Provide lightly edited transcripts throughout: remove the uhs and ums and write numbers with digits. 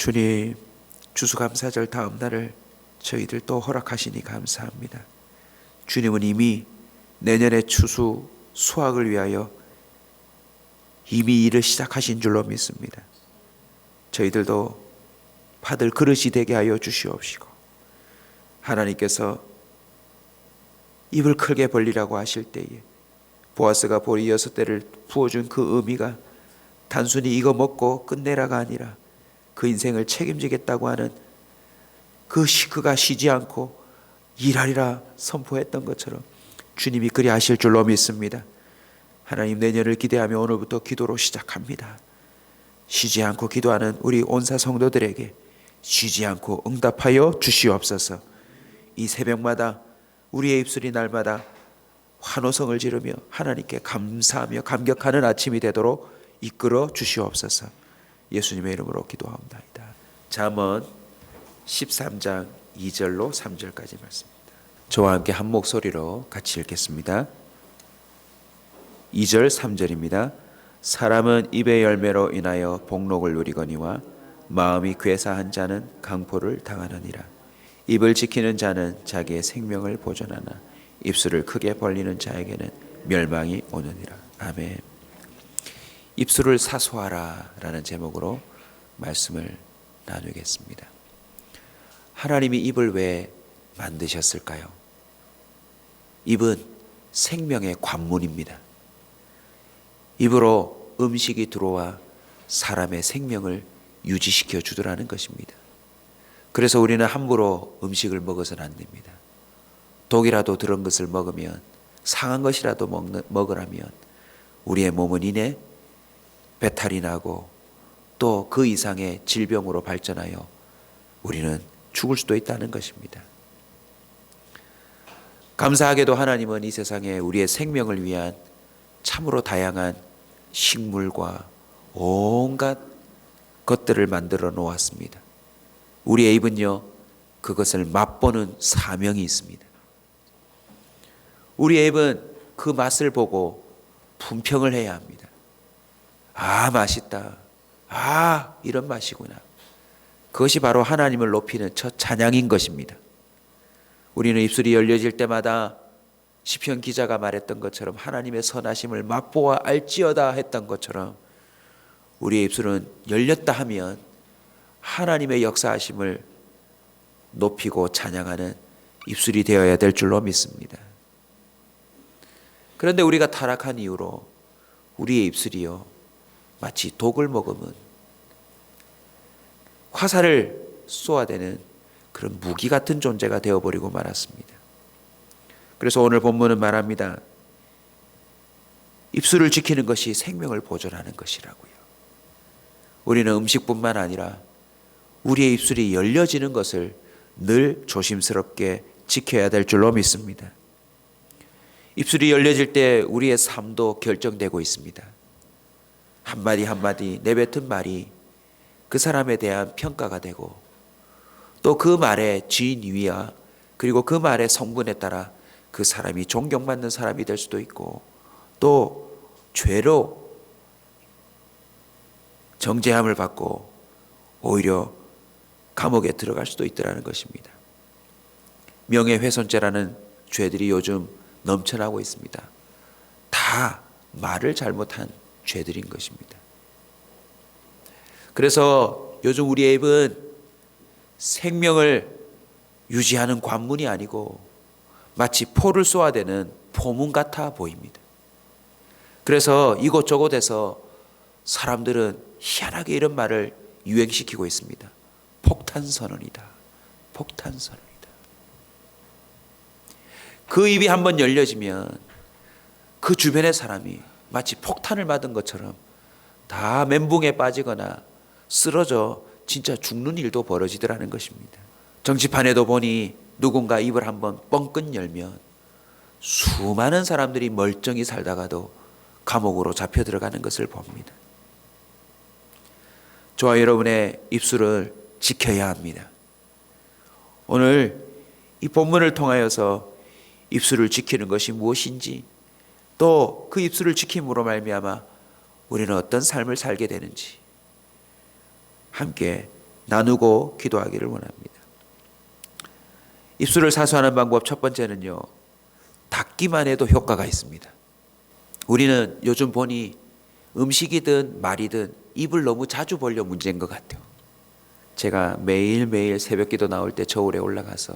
주님, 추수감사절 다음 날을 저희들 또 허락하시니 감사합니다. 주님은 이미 내년의 추수 수확을 위하여 이미 일을 시작하신 줄로 믿습니다. 저희들도 받을 그릇이 되게 하여 주시옵시고, 하나님께서 입을 크게 벌리라고 하실 때에 보아스가 보리 6대를 부어준 그 의미가 단순히 이거 먹고 끝내라가 아니라 그 인생을 책임지겠다고 하는 그가 쉬지 않고 일하리라 선포했던 것처럼 주님이 그리 하실 줄로 믿습니다. 하나님, 내년을 기대하며 오늘부터 기도로 시작합니다. 쉬지 않고 기도하는 우리 온사 성도들에게 쉬지 않고 응답하여 주시옵소서. 이 새벽마다 우리의 입술이 날마다 환호성을 지르며 하나님께 감사하며 감격하는 아침이 되도록 이끌어 주시옵소서. 예수님의 이름으로 기도하옵나이다. 잠언 13장 2절로 3절까지 말씀입니다. 저와 함께 한 목소리로 같이 읽겠습니다. 2절 3절입니다. 사람은 입의 열매로 인하여 복록을 누리거니와 마음이 괴사한 자는 강포를 당하느니라. 입을 지키는 자는 자기의 생명을 보존하나 입술을 크게 벌리는 자에게는 멸망이 오느니라. 아멘. 입술을 사수하라 라는 제목으로 말씀을 나누겠습니다. 하나님이 입을 왜 만드셨을까요? 입은 생명의 관문입니다. 입으로 음식이 들어와 사람의 생명을 유지시켜 주더라는 것입니다. 그래서 우리는 함부로 음식을 먹어서는 안 됩니다. 독이라도 들은 것을 먹으면, 상한 것이라도 먹으라면 우리의 몸은 이내 배탈이 나고 또 그 이상의 질병으로 발전하여 우리는 죽을 수도 있다는 것입니다. 감사하게도 하나님은 이 세상에 우리의 생명을 위한 참으로 다양한 식물과 온갖 것들을 만들어 놓았습니다. 우리의 입은요, 그것을 맛보는 사명이 있습니다. 우리의 입은 그 맛을 보고 품평을 해야 합니다. 아, 맛있다. 아, 이런 맛이구나. 그것이 바로 하나님을 높이는 첫 찬양인 것입니다. 우리는 입술이 열려질 때마다 시편 기자가 말했던 것처럼 하나님의 선하심을 맛보아 알지어다 했던 것처럼 우리의 입술은 열렸다 하면 하나님의 역사하심을 높이고 찬양하는 입술이 되어야 될 줄로 믿습니다. 그런데 우리가 타락한 이후로 우리의 입술이요, 마치 독을 먹으면 화살을 쏘아대는 그런 무기 같은 존재가 되어버리고 말았습니다. 그래서 오늘 본문은 말합니다. 입술을 지키는 것이 생명을 보존하는 것이라고요. 우리는 음식뿐만 아니라 우리의 입술이 열려지는 것을 늘 조심스럽게 지켜야 될 줄로 믿습니다. 입술이 열려질 때 우리의 삶도 결정되고 있습니다. 한마디 한마디 내뱉은 말이 그 사람에 대한 평가가 되고 또 그 말의 진위와 그리고 그 말의 성분에 따라 그 사람이 존경받는 사람이 될 수도 있고 또 죄로 정죄함을 받고 오히려 감옥에 들어갈 수도 있다는 것입니다. 명예훼손죄라는 죄들이 요즘 넘쳐나고 있습니다. 다 말을 잘못한 죄들인 것입니다. 그래서 요즘 우리의 입은 생명을 유지하는 관문이 아니고 마치 포를 쏘아대는 포문 같아 보입니다. 그래서 이곳저곳에서 사람들은 희한하게 이런 말을 유행시키고 있습니다. 폭탄선언이다. 폭탄선언이다. 그 입이 한번 열려지면 그 주변의 사람이 마치 폭탄을 맞은 것처럼 다 멘붕에 빠지거나 쓰러져 진짜 죽는 일도 벌어지더라는 것입니다. 정치판에도 보니 누군가 입을 한번 뻥끗 열면 수많은 사람들이 멀쩡히 살다가도 감옥으로 잡혀 들어가는 것을 봅니다. 저와 여러분의 입술을 지켜야 합니다. 오늘 이 본문을 통하여서 입술을 지키는 것이 무엇인지 또 그 입술을 지킴으로 말미암아 우리는 어떤 삶을 살게 되는지 함께 나누고 기도하기를 원합니다. 입술을 사수하는 방법 첫 번째는요, 닫기만 해도 효과가 있습니다. 우리는 요즘 보니 음식이든 말이든 입을 너무 자주 벌려 문제인 것 같아요. 제가 매일매일 새벽기도 나올 때 저울에 올라가서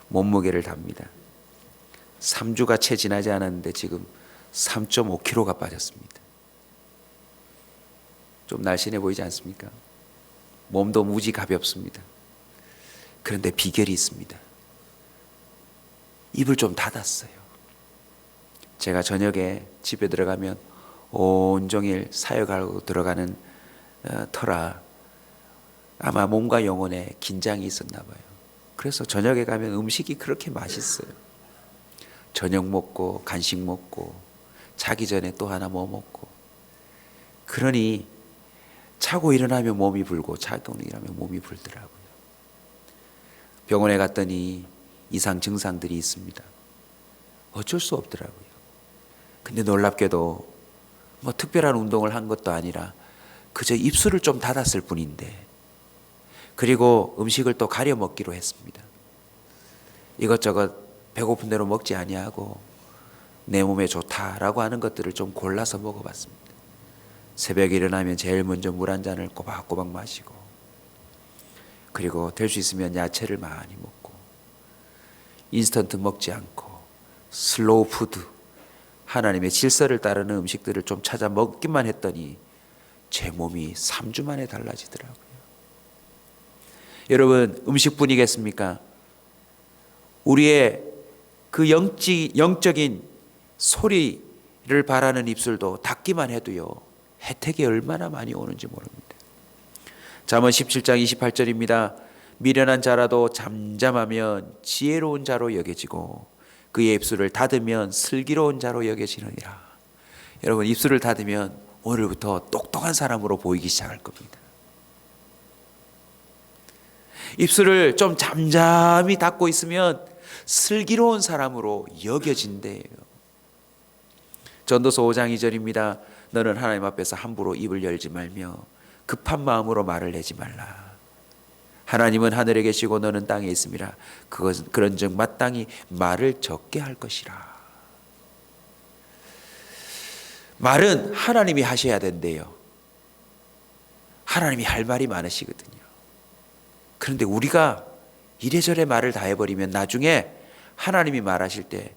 몸무게를 답니다. 3주가 채 지나지 않았는데 지금 3.5kg가 빠졌습니다. 좀 날씬해 보이지 않습니까? 몸도 무지 가볍습니다. 그런데 비결이 있습니다. 입을 좀 닫았어요. 제가 저녁에 집에 들어가면 온종일 사역하고 들어가는 터라 아마 몸과 영혼에 긴장이 있었나 봐요. 그래서 저녁에 가면 음식이 그렇게 맛있어요. 저녁 먹고 간식 먹고 자기 전에 또 하나 뭐 먹고, 그러니 자고 일어나면 몸이 불고 자고 일어나면 몸이 불더라고요. 병원에 갔더니 이상 증상들이 있습니다. 어쩔 수 없더라고요. 근데 놀랍게도 뭐 특별한 운동을 한 것도 아니라 그저 입술을 좀 닫았을 뿐인데, 그리고 음식을 또 가려 먹기로 했습니다. 이것저것 배고픈 대로 먹지 아니하고 내 몸에 좋다라고 하는 것들을 좀 골라서 먹어봤습니다. 새벽에 일어나면 제일 먼저 물 한 잔을 꼬박꼬박 마시고, 그리고 될 수 있으면 야채를 많이 먹고, 인스턴트 먹지 않고 슬로우 푸드, 하나님의 질서를 따르는 음식들을 좀 찾아 먹기만 했더니 제 몸이 3주 만에 달라지더라고요. 여러분, 음식뿐이겠습니까? 우리의 그 영적인 소리를 바라는 입술도 닫기만 해도요, 혜택이 얼마나 많이 오는지 모릅니다. 잠언 17장 28절입니다. 미련한 자라도 잠잠하면 지혜로운 자로 여겨지고 그의 입술을 닫으면 슬기로운 자로 여겨지느니라. 여러분, 입술을 닫으면 오늘부터 똑똑한 사람으로 보이기 시작할 겁니다. 입술을 좀 잠잠히 닫고 있으면 슬기로운 사람으로 여겨진대요. 전도서 5장 2절입니다. 너는 하나님 앞에서 함부로 입을 열지 말며 급한 마음으로 말을 내지 말라. 하나님은 하늘에 계시고 너는 땅에 있음이라. 그런즉 마땅히 말을 적게 할 것이라. 말은 하나님이 하셔야 된대요. 하나님이 할 말이 많으시거든요. 그런데 우리가 이래저래 말을 다 해버리면 나중에 하나님이 말하실 때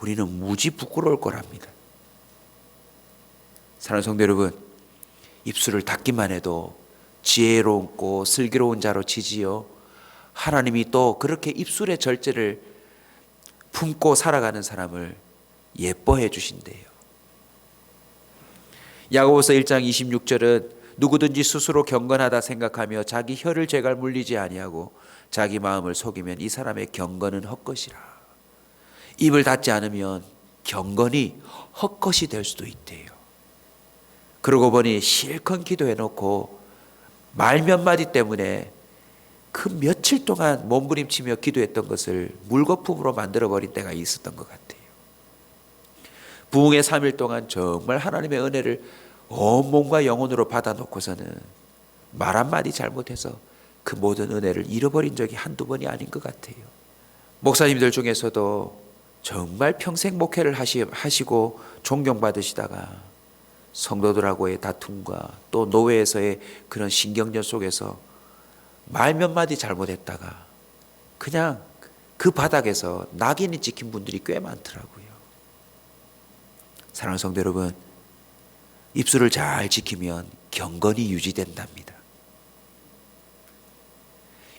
우리는 무지 부끄러울 거랍니다. 사랑하는 성도 여러분, 입술을 닫기만 해도 지혜롭고 슬기로운 자로 치지요, 하나님이 또 그렇게 입술의 절제를 품고 살아가는 사람을 예뻐해 주신대요. 야고보서 1장 26절은 누구든지 스스로 경건하다 생각하며 자기 혀를 제갈 물리지 아니하고 자기 마음을 속이면 이 사람의 경건은 헛것이라. 입을 닫지 않으면 경건이 헛것이 될 수도 있대요. 그러고 보니 실컷 기도해놓고 말 몇 마디 때문에 그 며칠 동안 몸부림치며 기도했던 것을 물거품으로 만들어버린 때가 있었던 것 같아요. 부흥의 3일 동안 정말 하나님의 은혜를 온몸과 영혼으로 받아놓고서는 말 한마디 잘못해서 그 모든 은혜를 잃어버린 적이 한두 번이 아닌 것 같아요. 목사님들 중에서도 정말 평생 목회를 하시고 존경받으시다가 성도들하고의 다툼과 또 노회에서의 그런 신경전 속에서 말 몇 마디 잘못했다가 그냥 그 바닥에서 낙인이 찍힌 분들이 꽤 많더라고요. 사랑하는 성도 여러분, 입술을 잘 지키면 경건이 유지된답니다.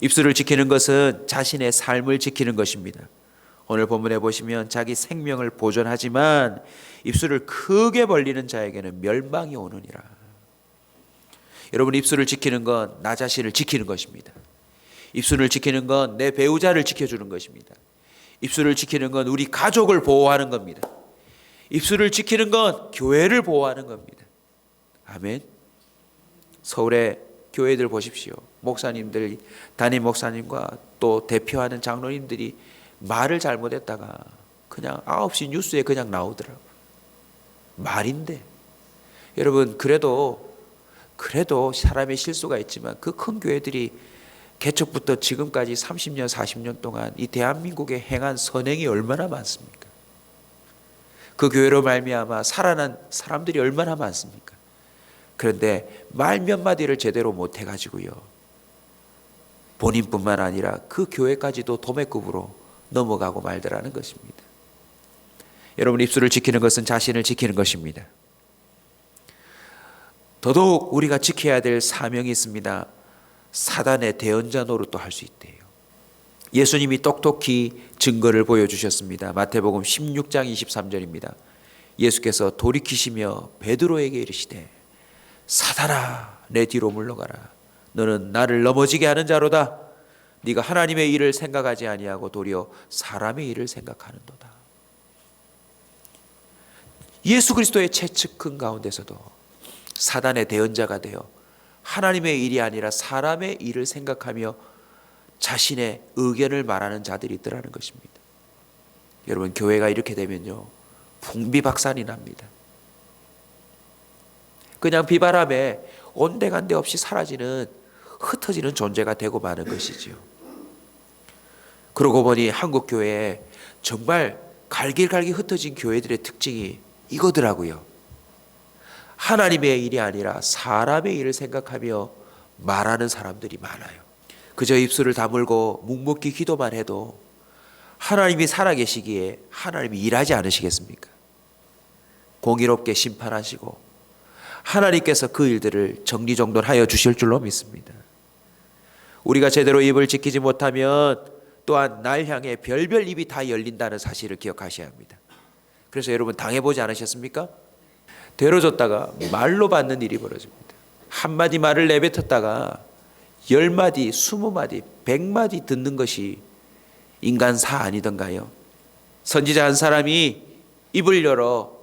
입술을 지키는 것은 자신의 삶을 지키는 것입니다. 오늘 본문에 보시면 자기 생명을 보존하지만 입술을 크게 벌리는 자에게는 멸망이 오느니라. 여러분, 입술을 지키는 건 나 자신을 지키는 것입니다. 입술을 지키는 건 내 배우자를 지켜주는 것입니다. 입술을 지키는 건 우리 가족을 보호하는 겁니다. 입술을 지키는 건 교회를 보호하는 겁니다. 아멘. 서울의 교회들 보십시오. 목사님들, 담임 목사님과 또 대표하는 장로님들이 말을 잘못했다가 그냥 9시 뉴스에 그냥 나오더라고요. 말인데. 여러분, 그래도 그래도 사람의 실수가 있지만 그 큰 교회들이 개척부터 지금까지 30년, 40년 동안 이 대한민국에 행한 선행이 얼마나 많습니까? 그 교회로 말미암아 살아난 사람들이 얼마나 많습니까? 그런데 말 몇 마디를 제대로 못 해가지고요, 본인뿐만 아니라 그 교회까지도 도매급으로 넘어가고 말더라는 것입니다. 여러분, 입술을 지키는 것은 자신을 지키는 것입니다. 더더욱 우리가 지켜야 될 사명이 있습니다. 사단의 대언자 노릇도 할 수 있대요. 예수님이 똑똑히 증거를 보여주셨습니다. 마태복음 16장 23절입니다. 예수께서 돌이키시며 베드로에게 이르시되 사단아 내 뒤로 물러가라. 너는 나를 넘어지게 하는 자로다. 네가 하나님의 일을 생각하지 아니하고 도리어 사람의 일을 생각하는도다. 예수 그리스도의 채측근 가운데서도 사단의 대언자가 되어 하나님의 일이 아니라 사람의 일을 생각하며 자신의 의견을 말하는 자들이 있더라는 것입니다. 여러분, 교회가 이렇게 되면요, 풍비박산이 납니다. 그냥 비바람에 온데간데 없이 사라지는, 흩어지는 존재가 되고 마는 것이지요. 그러고 보니 한국 교회에 정말 갈길갈길 흩어진 교회들의 특징이 이거더라고요. 하나님의 일이 아니라 사람의 일을 생각하며 말하는 사람들이 많아요. 그저 입술을 다물고 묵묵히 기도만 해도 하나님이 살아계시기에 하나님이 일하지 않으시겠습니까? 공의롭게 심판하시고 하나님께서 그 일들을 정리정돈하여 주실 줄로 믿습니다. 우리가 제대로 입을 지키지 못하면 또한 날 향해 별별 입이 다 열린다는 사실을 기억하셔야 합니다. 그래서 여러분, 당해보지 않으셨습니까? 되어줬다가 말로 받는 일이 벌어집니다. 한마디 말을 내뱉었다가 10마디, 20마디, 100마디 듣는 것이 인간사 아니던가요? 선지자 한 사람이 입을 열어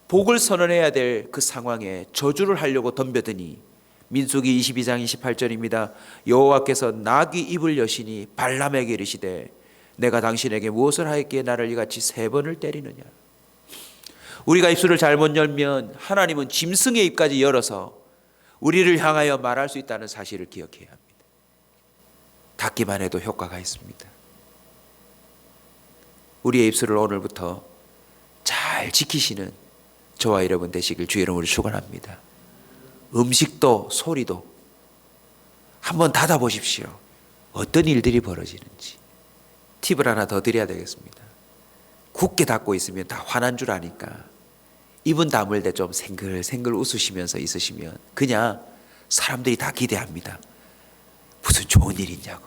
복을 선언해야 될 그 상황에 저주를 하려고 덤벼드니 민수기 22장 28절입니다. 여호와께서 나귀 입을 여시니 발람에게 이르시되 내가 당신에게 무엇을 하였기에 나를 이같이 3번을 때리느냐. 우리가 입술을 잘못 열면 하나님은 짐승의 입까지 열어서 우리를 향하여 말할 수 있다는 사실을 기억해야 합니다. 닫기만 해도 효과가 있습니다. 우리의 입술을 오늘부터 잘 지키시는 저와 여러분 되시길 주의 이름으로 축원합니다. 음식도 소리도 한번 닫아보십시오. 어떤 일들이 벌어지는지. 팁을 하나 더 드려야 되겠습니다. 굳게 닫고 있으면 다 화난 줄 아니까 입은 다물 때 좀 생글생글 웃으시면서 있으시면 그냥 사람들이 다 기대합니다. 무슨 좋은 일 있냐고.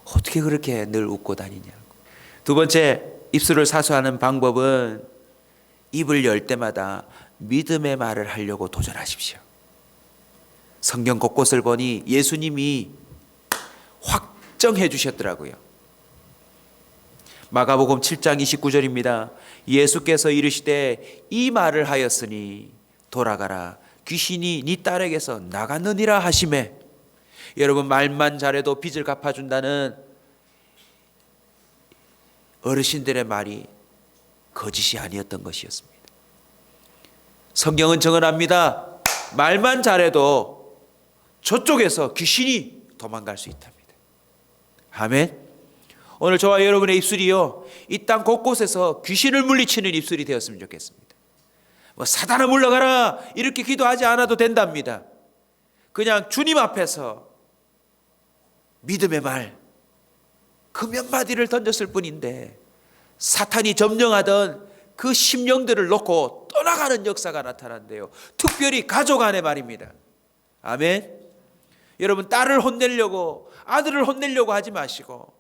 어떻게 그렇게 늘 웃고 다니냐고. 두 번째, 입술을 사수하는 방법은 입을 열 때마다 믿음의 말을 하려고 도전하십시오. 성경 곳곳을 보니 예수님이 확정해 주셨더라고요. 마가복음 7장 29절입니다. 예수께서 이르시되 이 말을 하였으니 돌아가라 귀신이 네 딸에게서 나갔느니라 하시매. 여러분, 말만 잘해도 빚을 갚아준다는 어르신들의 말이 거짓이 아니었던 것이었습니다. 성경은 정언합니다. 말만 잘해도 저쪽에서 귀신이 도망갈 수 있답니다. 아멘. 오늘 저와 여러분의 입술이요, 이 땅 곳곳에서 귀신을 물리치는 입술이 되었으면 좋겠습니다. 사단아 물러가라 이렇게 기도하지 않아도 된답니다. 그냥 주님 앞에서 믿음의 말 그 몇 마디를 던졌을 뿐인데 사탄이 점령하던 그 심령들을 놓고 떠나가는 역사가 나타난대요. 특별히 가족 안에 말입니다. 아멘. 여러분, 딸을 혼내려고 아들을 혼내려고 하지 마시고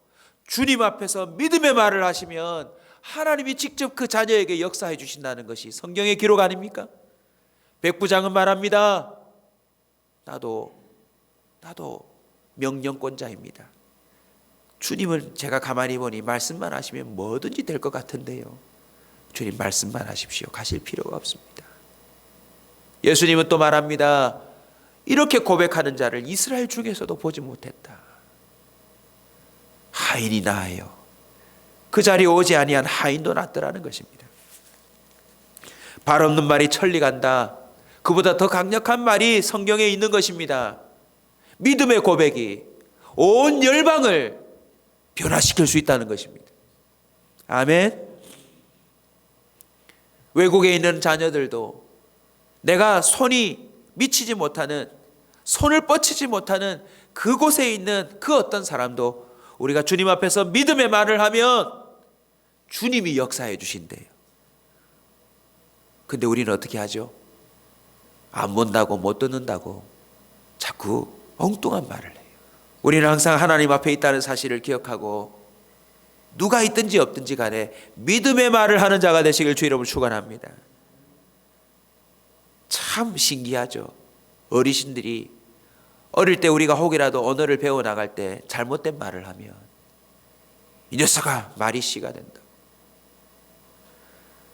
주님 앞에서 믿음의 말을 하시면 하나님이 직접 그 자녀에게 역사해 주신다는 것이 성경의 기록 아닙니까? 백부장은 말합니다. 나도 명령권자입니다. 주님을 제가 가만히 보니 말씀만 하시면 뭐든지 될 것 같은데요. 주님 말씀만 하십시오. 가실 필요가 없습니다. 예수님은 또 말합니다. 이렇게 고백하는 자를 이스라엘 중에서도 보지 못했다. 하인이 나아요. 그 자리에 오지 아니한 하인도 낫더라는 것입니다. 발 없는 말이 천리 간다. 그보다 더 강력한 말이 성경에 있는 것입니다. 믿음의 고백이 온 열방을 변화시킬 수 있다는 것입니다. 아멘. 외국에 있는 자녀들도 내가 손이 미치지 못하는, 손을 뻗치지 못하는 그곳에 있는 그 어떤 사람도 우리가 주님 앞에서 믿음의 말을 하면 주님이 역사해 주신대요. 근데 우리는 어떻게 하죠? 안 본다고, 못 듣는다고 자꾸 엉뚱한 말을 해요. 우리는 항상 하나님 앞에 있다는 사실을 기억하고 누가 있든지 없든지 간에 믿음의 말을 하는 자가 되시길 주 이름으로 축원합니다. 참 신기하죠. 어르신들이 어릴 때 우리가 혹이라도 언어를 배워나갈 때 잘못된 말을 하면 이 녀석아 말이 씨가 된다.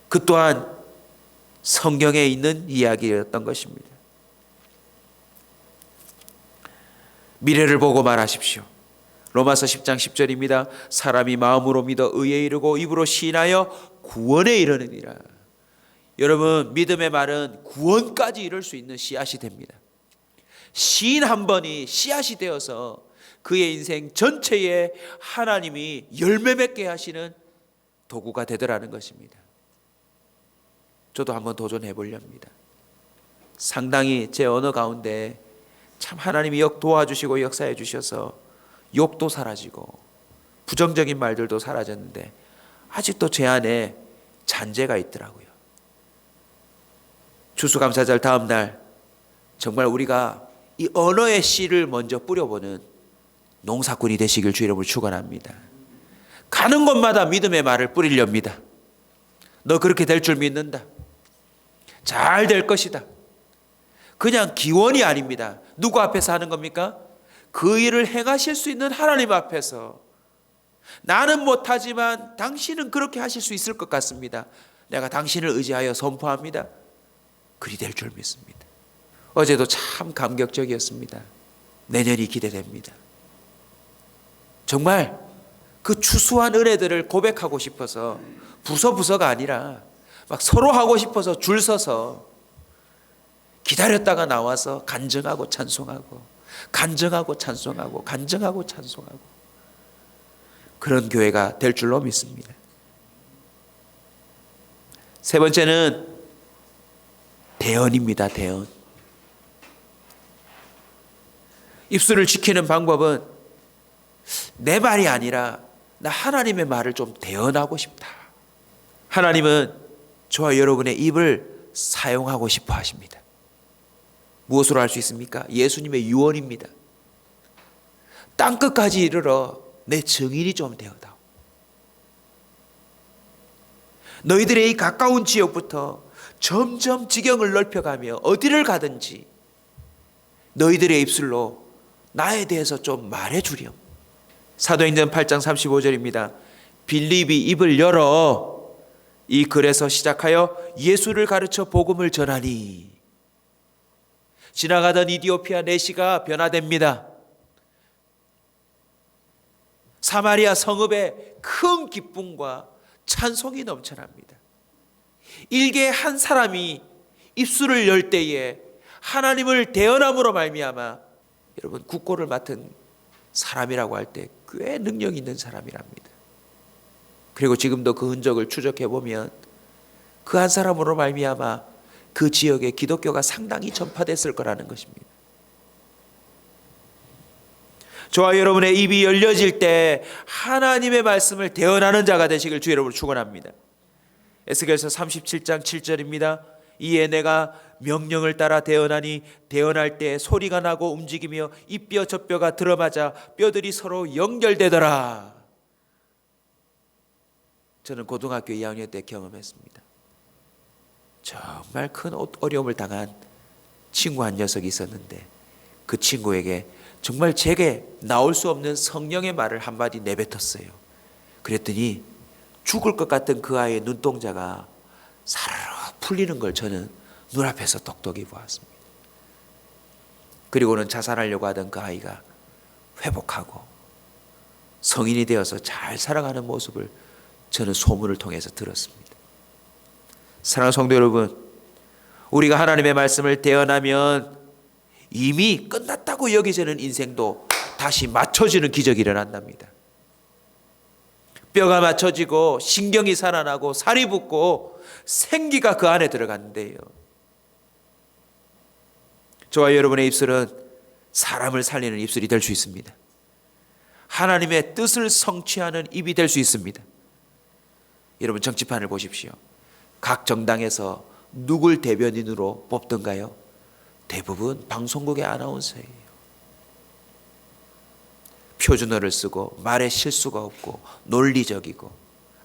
그 또한 성경에 있는 이야기였던 것입니다. 미래를 보고 말하십시오. 로마서 10장 10절입니다. 사람이 마음으로 믿어 의에 이르고 입으로 시인하여 구원에 이르느니라. 여러분, 믿음의 말은 구원까지 이룰 수 있는 씨앗이 됩니다. 시인 한 번이 씨앗이 되어서 그의 인생 전체에 하나님이 열매 맺게 하시는 도구가 되더라는 것입니다. 저도 한번 도전해 보렵니다. 상당히 제 언어 가운데 참 하나님이 도와주시고 역사해 주셔서 욕도 사라지고 부정적인 말들도 사라졌는데 아직도 제 안에 잔재가 있더라고요. 추수감사절 다음 날 정말 우리가 이 언어의 씨를 먼저 뿌려보는 농사꾼이 되시길 주 이름으로 축원합니다. 가는 곳마다 믿음의 말을 뿌리렵니다. 너 그렇게 될 줄 믿는다. 잘 될 것이다. 그냥 기원이 아닙니다. 누구 앞에서 하는 겁니까? 그 일을 행하실 수 있는 하나님 앞에서 나는 못하지만 당신은 그렇게 하실 수 있을 것 같습니다. 내가 당신을 의지하여 선포합니다. 그리 될 줄 믿습니다. 어제도 참 감격적이었습니다. 내년이 기대됩니다. 정말 그 추수한 은혜들을 고백하고 싶어서 부서가 아니라 막 서로 하고 싶어서 줄 서서 기다렸다가 나와서 간증하고 찬송하고 간증하고 찬송하고 간증하고 찬송하고 그런 교회가 될 줄로 믿습니다. 세 번째는 대언입니다. 대언. 입술을 지키는 방법은 내 말이 아니라 나 하나님의 말을 좀 대언하고 싶다. 하나님은 저와 여러분의 입을 사용하고 싶어 하십니다. 무엇으로 할 수 있습니까? 예수님의 유언입니다. 땅끝까지 이르러 내 증인이 좀 되어다오. 너희들의 이 가까운 지역부터 점점 지경을 넓혀가며 어디를 가든지 너희들의 입술로 나에 대해서 좀 말해주렴. 사도행전 8장 35절입니다. 빌립이 입을 열어 이 글에서 시작하여 예수를 가르쳐 복음을 전하니 지나가던 이디오피아 내시가 변화됩니다. 사마리아 성읍에 큰 기쁨과 찬송이 넘쳐납니다. 일개 한 사람이 입술을 열 때에 하나님을 대언함으로 말미암아 여러분 국고를 맡은 사람이라고 할 때 꽤 능력 있는 사람이랍니다. 그리고 지금도 그 흔적을 추적해 보면 그 한 사람으로 말미암아 그 지역에 기독교가 상당히 전파됐을 거라는 것입니다. 저와 여러분의 입이 열려질 때 하나님의 말씀을 대언하는 자가 되시길 주 여러분을 축원합니다. 에스겔서 37장 7절입니다. 이에 내가 명령을 따라 대언하니 대언할 때 소리가 나고 움직이며 이 뼈 저 뼈가 들어맞아 뼈들이 서로 연결되더라. 저는 고등학교 2학년 때 경험했습니다. 정말 큰 어려움을 당한 친구 한 녀석이 있었는데 그 친구에게 정말 제게 나올 수 없는 성령의 말을 한마디 내뱉었어요. 그랬더니 죽을 것 같은 그 아이의 눈동자가 사르르 풀리는 걸 저는 눈앞에서 똑똑히 보았습니다. 그리고는 자살하려고 하던 그 아이가 회복하고 성인이 되어서 잘 살아가는 모습을 저는 소문을 통해서 들었습니다. 사랑하는 성도 여러분, 우리가 하나님의 말씀을 대언하면 이미 끝났다고 여기지는 인생도 다시 맞춰지는 기적이 일어난답니다. 뼈가 맞춰지고 신경이 살아나고 살이 붙고 생기가 그 안에 들어갔는데요. 저와 여러분의 입술은 사람을 살리는 입술이 될 수 있습니다. 하나님의 뜻을 성취하는 입이 될 수 있습니다. 여러분 정치판을 보십시오. 각 정당에서 누굴 대변인으로 뽑던가요? 대부분 방송국의 아나운서예요. 표준어를 쓰고 말에 실수가 없고 논리적이고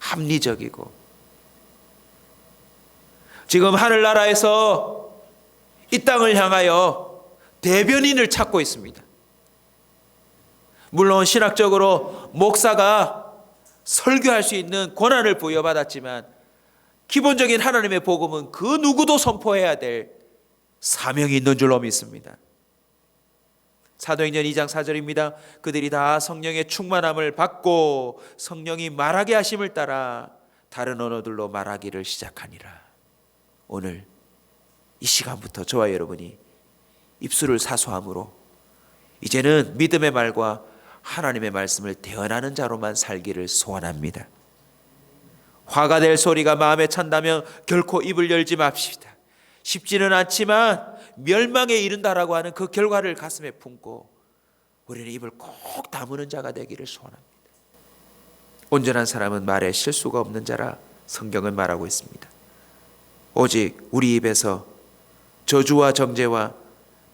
합리적이고, 지금 하늘나라에서 이 땅을 향하여 대변인을 찾고 있습니다. 물론 신학적으로 목사가 설교할 수 있는 권한을 부여받았지만 기본적인 하나님의 복음은 그 누구도 선포해야 될 사명이 있는 줄로 믿습니다. 사도행전 2장 4절입니다. 그들이 다 성령의 충만함을 받고 성령이 말하게 하심을 따라 다른 언어들로 말하기를 시작하니라. 오늘 이 시간부터 저와 여러분이 입술을 사수함으로 이제는 믿음의 말과 하나님의 말씀을 대언하는 자로만 살기를 소원합니다. 화가 될 소리가 마음에 찬다면 결코 입을 열지 맙시다. 쉽지는 않지만 멸망에 이른다라고 하는 그 결과를 가슴에 품고 우리는 입을 꼭 다무는 자가 되기를 소원합니다. 온전한 사람은 말에 실수가 없는 자라 성경은 말하고 있습니다. 오직 우리 입에서 저주와 정죄와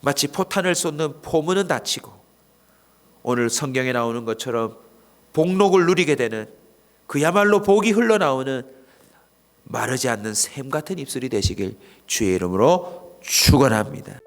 마치 포탄을 쏟는 포문은 닫히고 오늘 성경에 나오는 것처럼 복록을 누리게 되는, 그야말로 복이 흘러나오는 마르지 않는 샘 같은 입술이 되시길 주의 이름으로 축원합니다.